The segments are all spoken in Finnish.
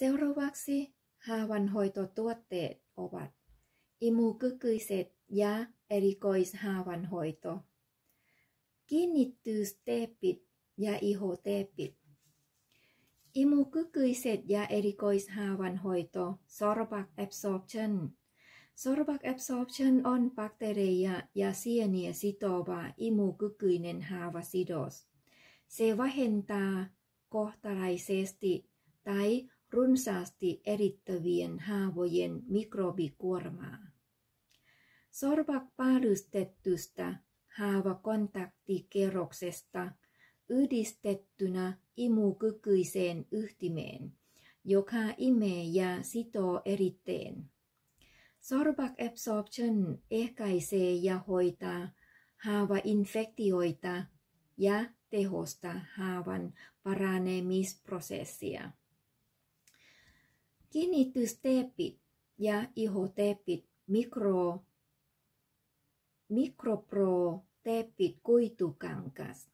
Seuraavaksi haavanhoitotuotteet ovat imukykyiset ja erikoishaavanhoito, kiinnittysteepit ja ihoteepit. Imukykyiset ja erikoishaavanhoito, sorbac absorption. Sorbac absorption on bakteereja ja sieniä sitova imukykyinen haavasidos. Se vähentää kohtalaisesti tai runsaasti erittävien haavojen mikrobikuormaa. Sorbac-päällystettystä haavakontaktikerroksesta yhdistettynä imukykyiseen yhtimeen, joka imee ja sitoo eritteen. Sorbac absorption ehkäisee ja hoitaa haavainfektioita ja tehostaa haavan paranemisprosessia. Kiinnitysteepit ja ihoteepit, mikroproteepit, kuitukangas.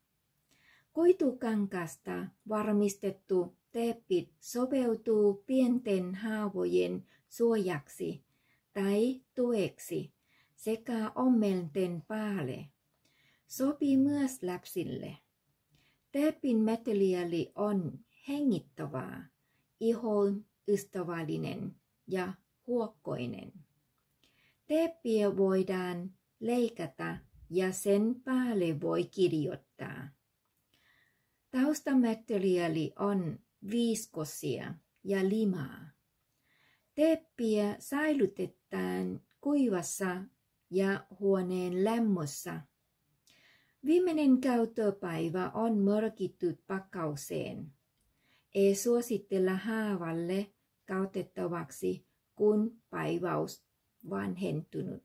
Kuitukankasta varmistettu teepit sopeutuu pienten haavojen suojaksi tai tueksi sekä ommelten päälle. Sopii myös lapsille. Teepin materiaali on hengittävää, ihon ystävällinen ja huokkoinen. Teeppiä voidaan leikata ja sen päälle voi kirjoittaa. Taustamateriaali on viskosia ja limaa. Teeppiä säilytetään kuivassa ja huoneen lämmössä. Viimeinen käyttöpäivä on merkitty pakkauseen. Ei suositella haavalle käytettäväksi, kun päiväys vanhentunut.